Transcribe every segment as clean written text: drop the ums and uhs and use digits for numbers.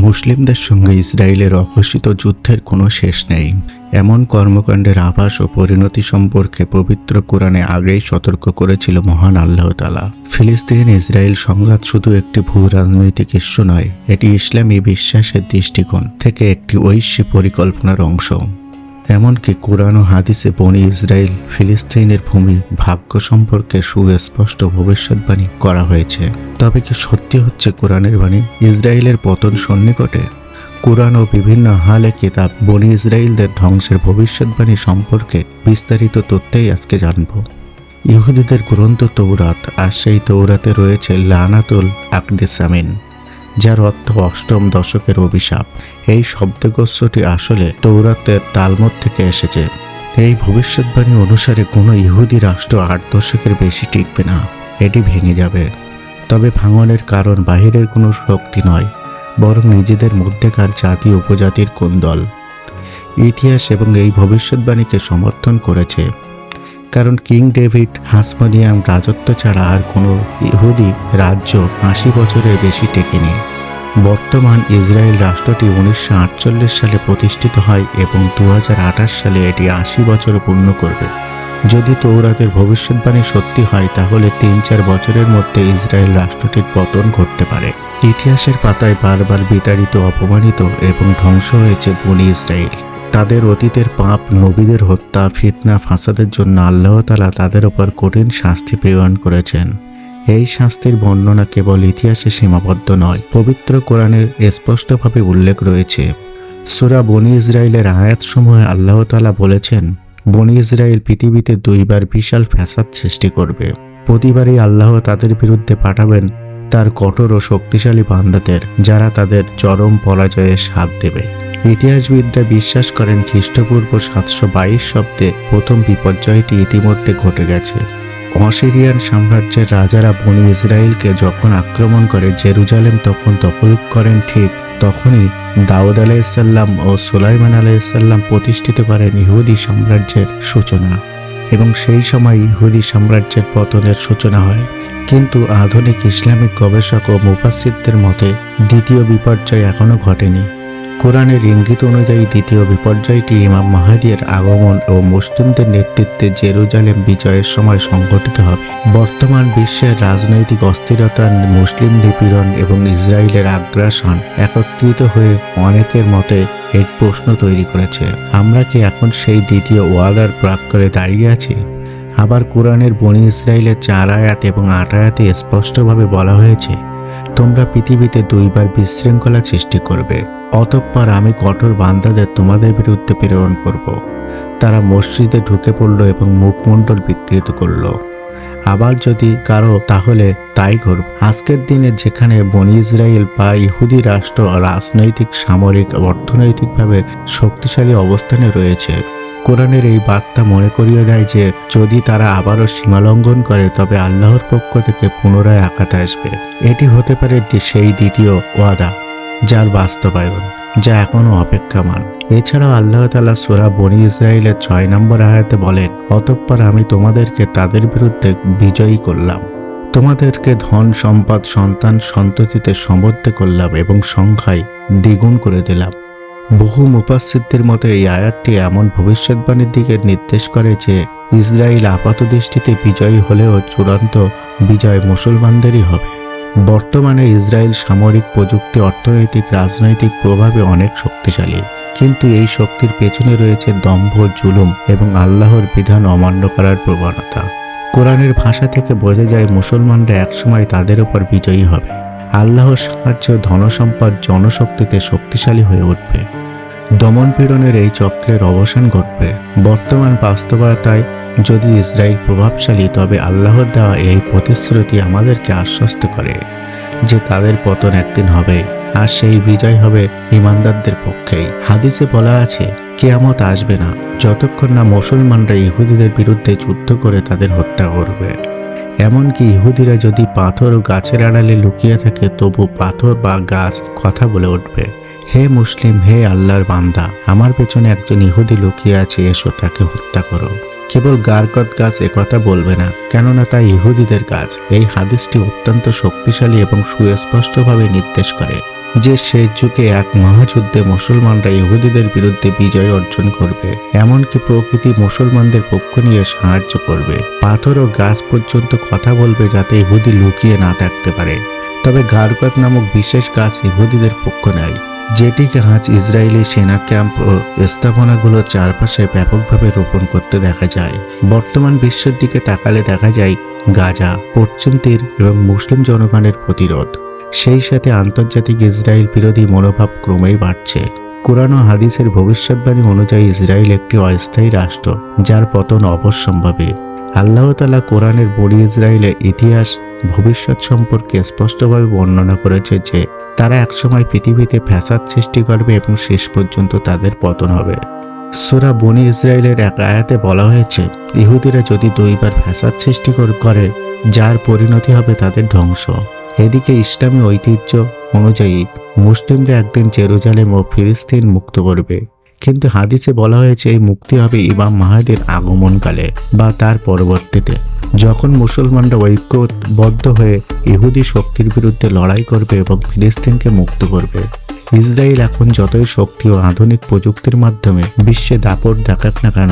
মুসলিমদের সঙ্গে ইসরায়েলের অঘোষিত যুদ্ধের কোনো শেষ নেই। এমন কর্মকাণ্ডের আভাস ও পরিণতি সম্পর্কে পবিত্র কোরআনে আগেই সতর্ক করেছিল মহান আল্লাহ তাআলা। ফিলিস্তিন ইসরায়েল সংঘাত শুধু একটি ভূ রাজনৈতিক ইস্যু নয়, এটি ইসলামী বিশ্বাসের দৃষ্টিকোণ থেকে একটি ঐশ্বিক পরিকল্পনার অংশ। এমনকি কোরআন ও হাদিসে বনি ইসরায়েল ফিলিস্তিনের ভূমি ভাগ্য সম্পর্কে সুস্পষ্ট ভবিষ্যৎবাণী করা হয়েছে। তবে কি সত্যি হচ্ছে কোরআনের বাণী? ইসরায়েলের পতন সন্নিকটে। কোরআন ও বিভিন্ন আহলে কিতাব বনি ইসরায়েলদের ধ্বংসের ভবিষ্যৎবাণী সম্পর্কে বিস্তারিত তথ্যই আজকে জানব। ইহুদিদের গ্রন্থ তৌরাত, আর সেই তৌরাতে রয়েছে লানাতুল আকদেসামিন, যার অর্থ অষ্টম দশকের অভিশাপ। এই শব্দগোষ্ঠটি আসলে তৌরাতের তালমুদ থেকে এসেছে। এই ভবিষ্যৎবাণী অনুসারে কোনো ইহুদি রাষ্ট্র 8 দশকের বেশি টিকবে না, এটি ভেঙে যাবে। তবে ভাঙনের কারণ বাহিরের কোনো শক্তি নয়, বরং নিজেদের মধ্যেকার জাতি উপজাতির কোন্দল। ইতিহাস এবং এই ভবিষ্যৎবাণীকে সমর্থন করেছে, কারণ কিং ডেভিড হাসমোনিয়াম রাজত্ব ছাড়া আর কোনো ইহুদি রাজ্য 80 বছরের বেশি টেকেনি। বর্তমান ইসরায়েল রাষ্ট্রটি 1948 সালে প্রতিষ্ঠিত হয় এবং 2028 সালে এটি 80 বছর পূর্ণ করবে। যদি তৌরাতের ভবিষ্যৎবাণী সত্যি হয়, তাহলে 3-4 বছরের মধ্যে ইসরায়েল রাষ্ট্রটির পতন ঘটতে পারে। ইতিহাসের পাতায় বারবার বিতাড়িত, অপমানিত এবং ধ্বংস হয়েছে বনি ইসরায়েল। তাদের অতীতের পাপ, নবীদের হত্যা, ফিতনা, ফাসাদের জন্য আল্লাহ তাআলা তাদের উপর কঠিন শাস্তি প্রেরণ করেছেন। এই শাস্তির বর্ণনা কেবল ইতিহাসে সীমাবদ্ধ নয়, পবিত্র কোরআনে স্পষ্টভাবে উল্লেখ রয়েছে। সূরা বনি ইসরায়েলের আয়াতসমূহে আল্লাহ তাআলা বলেছেন, বনি ইসরায়েল পৃথিবীতে 2 বার বিশাল ফ্যাসাদ সৃষ্টি করবে। প্রতিবারই আল্লাহ তাদের বিরুদ্ধে পাঠাবেন তার কঠোর ও শক্তিশালী বান্দাদের, যারা তাদের চরম পরাজয়ের স্বাদ দেবে। ইতিহাসবিদরা বিশ্বাস করেন খ্রিস্টপূর্ব 722 শব্দে প্রথম বিপর্যয়টি ইতিমধ্যে ঘটে গেছে। অসিরিয়ান সাম্রাজ্যের রাজারা বনি ইসরায়েলকে যখন আক্রমণ করে জেরুজালেম তখন দখল করেন, ঠিক তখনই দাউদ আলাইহিসসালাম ও সুলাইমান আলাইহিসসালাম প্রতিষ্ঠিত করেন ইহুদি সাম্রাজ্যের সূচনা, এবং সেই সময় ইহুদি সাম্রাজ্যের পতনের সূচনা হয়। কিন্তু আধুনিক ইসলামিক গবেষক ও মুফাসসিরদের মতে দ্বিতীয় বিপর্যয় এখনও ঘটেনি। কোরআনের ইঙ্গিত অনুযায়ী দ্বিতীয় বিপর্যয়টি ইমাম মাহদীর আগমন ও মুসলিমদের নেতৃত্বে জেরুজালেম বিজয়ের সময় সংঘটিত হবে। বর্তমান বিশ্বের রাজনৈতিক অস্থিরতা, মুসলিম নিপীড়ন এবং ইসরায়েলের আগ্রাসন একত্রিত হয়ে অনেকের মতে এই প্রশ্ন তৈরি করেছে, আমরা কি এখন সেই দ্বিতীয় ওয়াদার প্রাক্কালে দাঁড়িয়ে আছি? আবার কোরআনের বনি ইসরায়েলের 4 আয়াত এবং 8 আয়াতে স্পষ্টভাবে বলা হয়েছে, তোমরা পৃথিবীতে 2 বার বিশৃঙ্খলা সৃষ্টি করবে, অতঃপর আমি কঠোর বান্দাদের তোমাদের বিরুদ্ধে প্রেরণ করব। তারা মসজিদে ঢুকে পড়ল এবং মুখমণ্ডল বিকৃত করল। আবার যদি কারো, তাহলে তাই করব। আজকের দিনে যেখানে বনি ইসরায়েল বা ইহুদি রাষ্ট্র রাজনৈতিক, সামরিক, অর্থনৈতিকভাবে শক্তিশালী অবস্থানে রয়েছে, কোরআনের এই বার্তা মনে করিয়ে দেয় যে যদি তারা আবারও সীমালঙ্ঘন করে, তবে আল্লাহর পক্ষ থেকে পুনরায় আঘাত আসবে। এটি হতে পারে সেই দ্বিতীয় ওয়াদা, যার বাস্তবায়ন, যা এখনও অপেক্ষামান। এছাড়াও আল্লাহ তাআলা সূরা বনি ইসরায়েলের 6 নম্বর আয়াতে বলেন, অতঃপর আমি তোমাদেরকে তাদের বিরুদ্ধে বিজয়ী করলাম, তোমাদেরকে ধন সম্পদ, সন্তান সন্ততিতে সমৃদ্ধ করলাম এবং সংখ্যায় দ্বিগুণ করে দিলাম। বহু মুফাসসিরদের মতে এই আয়াতটি এমন ভবিষ্যৎবাণীর দিকে নির্দেশ করে যে ইসরায়েল আপাতদৃষ্টিতে বিজয়ী হলেও চূড়ান্ত বিজয় মুসলমানদেরই হবে। বর্তমানে ইসরায়েল সামরিক, প্রযুক্তি, অর্থনৈতিক, রাজনৈতিক প্রভাবে অনেক শক্তিশালী, কিন্তু এই শক্তির পেছনে রয়েছে দম্ভ, জুলুম এবং আল্লাহর বিধান অমান্য করার প্রবণতা। কোরআনের ভাষা থেকে বোঝা যায় মুসলমানরা একসময় তাদের উপর বিজয়ী হবে। আল্লাহর সাহায্য, ধনসম্পদ, জনশক্তিতে শক্তিশালী হয়ে উঠবে। দমনপীড়নের এই চক্রের অবসান ঘটবে। বর্তমান বাস্তবতায় যদি ইসরায়েল প্রভাবশালী, তবে আল্লাহর দেওয়া এই প্রতিশ্রুতি আমাদেরকে আশ্বস্ত করে যে তাদের পতন একদিন হবে, আর সেই বিজয় হবে ঈমানদারদের পক্ষেই। হাদিসে বলা আছে, কিয়ামত আসবে না যতক্ষণ না মুসলমানরা ইহুদিদের বিরুদ্ধে যুদ্ধ করে তাদের হত্যা করবে। এমনকি ইহুদিরা যদি পাথর ও গাছের আড়ালে লুকিয়ে থাকে, তবু পাথর বা গাছ কথা বলে উঠবে, হে মুসলিম, হে আল্লাহর বান্দা, আমার পেছনে একজন ইহুদি লুকিয়ে আছে, এসো তাকে হত্যা করো। কেবল গারকত গাছ একথা বলবে না, কেননা তা ইহুদিদের কাজ। এই হাদিসটি অত্যন্ত শক্তিশালী এবং সুস্পষ্টভাবে নির্দেশ করে যে শেষ যুগে এক মহাযুদ্ধে মুসলমানরা ইহুদিদের বিরুদ্ধে বিজয় অর্জন করবে, এমনকি প্রকৃতি মুসলমানদের পক্ষ নিয়ে সাহায্য করবে। পাথর ও গাছ পর্যন্ত কথা বলবে যাতে ইহুদি লুকিয়ে না থাকতে পারে। তবে গারগত নামক বিশেষ গাছ ইহুদিদের পক্ষ নেয়, যেটিকে আজ ইসরায়েলি সেনা ক্যাম্প ও স্থাপনাগুলোর চারপাশে ব্যাপকভাবে রোপণ করতে দেখা যায়। বর্তমান বিশ্বের দিকে তাকালে দেখা যায় গাজা, পশ্চিম তীর এবং মুসলিম জনগণের প্রতিরোধ, সেই সাথে আন্তর্জাতিক ইসরায়েল বিরোধী মনোভাব ক্রমেই বাড়ছে। কুরআন ও হাদিসের ভবিষ্যৎবাণী অনুযায়ী ইসরায়েল একটি অস্থায়ী রাষ্ট্র, যার পতন অবশ্যম্ভাবী। আল্লাহ তাআলা কোরআনের বনি ইসরায়েলের ইতিহাস ভবিষ্যৎ সম্পর্কে স্পষ্টভাবে বর্ণনা করেছে যে তারা একসময় পৃথিবীতে ফ্যাসাদ সৃষ্টি করবে এবং শেষ পর্যন্ত তাদের পতন হবে। সূরা বনি ইসরায়েলের এক আয়াতে বলা হয়েছে, ইহুদিরা যদি দুইবার ফ্যাসাদ সৃষ্টি করে, যার পরিণতি হবে তাদের ধ্বংস। এদিকে ইসলামী ঐতিহ্য অনুযায়ী মুসলিমরা একদিন জেরুজালেম ও ফিলিস্তিন মুক্ত করবে, কিন্তু হাদিসে বলা হয়েছে এই মুক্তি হবে ইমাম মাহদীর আগমনকালে বা তার পরবর্তীতে, যখন মুসলমানরা ঐক্যবদ্ধ হয়ে ইহুদি শক্তির বিরুদ্ধে লড়াই করবে এবং ফিলিস্তিনকে মুক্ত করবে। ইসরায়েল এখন যতই শক্তি ও আধুনিক প্রযুক্তির মাধ্যমে বিশ্বে দাপট দেখাক না কেন,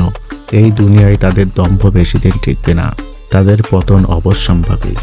এই দুনিয়ায় তাদের দম্ভ বেশি দিন টিকবে না, তাদের পতন অবশ্যম্ভাবী।